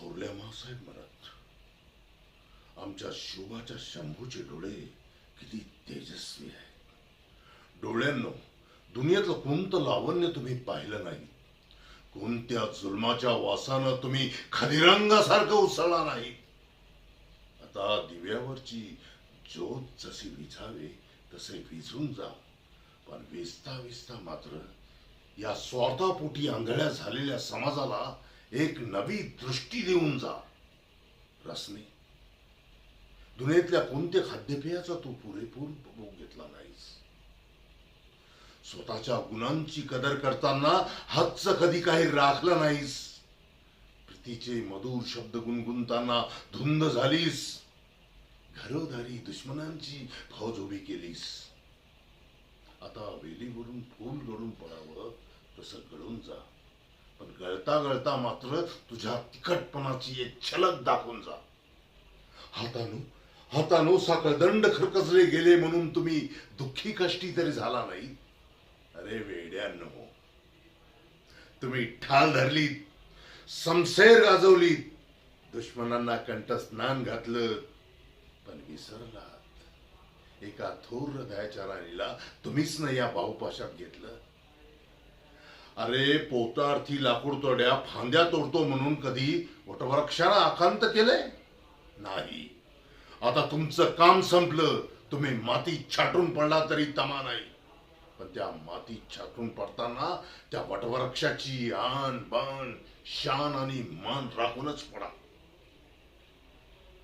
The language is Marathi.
थोरल्या मासाहेब म्हणत, आमच्या शोभाच्या शंभूचे डोळे किती तेजस्वी आहेत. डोळ्यांनो, दुनियेतलं कोणतं लावण्य तुम्ही पाहिलं नाही, कोणत्या जुलमाच्या वासानं तुम्ही खदिरंगासारखं उसळला नाही. आता दिव्यावरची ज्योत जशी विझावे तसे विझून जा, पण विझता विझता मात्र या स्वार्थापोटी आंधळ्या झालेल्या समाजाला एक नवी दृष्टी देऊन जा. रसने, दुनियेतल्या कोणत्या खाद्यपेयाचा तू पुरेपूर उपभोग घेतला नाहीस. स्वतःच्या गुणांची कदर करताना हातचं कधी काही राखलं नाहीस. प्रीतीचे मधुर शब्द गुणगुणताना धुंद झालीस. घरोदारी दुश्मनांची फौज उभी केलीस. आता वेलीवरून फूल गळून पडावं तसं गळून जा, पण गळता गळता मात्र तुझ्या तिखटपणाची एक झलक दाखवून जा. हातानो साखळदंड खरकसले गेले म्हणून तुम्ही दुःखी कष्टी तरी झाला नाही. अरे वेड्यांनो, तुम्ही ठाल धरलीत, समशेर गाजवलीत, दुश्मनांना कंठस्नान घातलं, पण विसरलात एका थोर हृदयाच्या राणीला तुम्हीच ना या बाहुपाशात घेतलं. अरे पोतार्थी लाकूड तोड्या फांद्या तोडतो म्हणून कधी वटवृक्षाला आकांत केलंय नाही. आता तुमचं काम संपलं. तुम्ही मातीत छाटून पडला तरी तमा नाही, पण त्या मातीत छाटून पडताना त्या वटवृक्षाची आन बान शान आणि मान राखूनच पडा.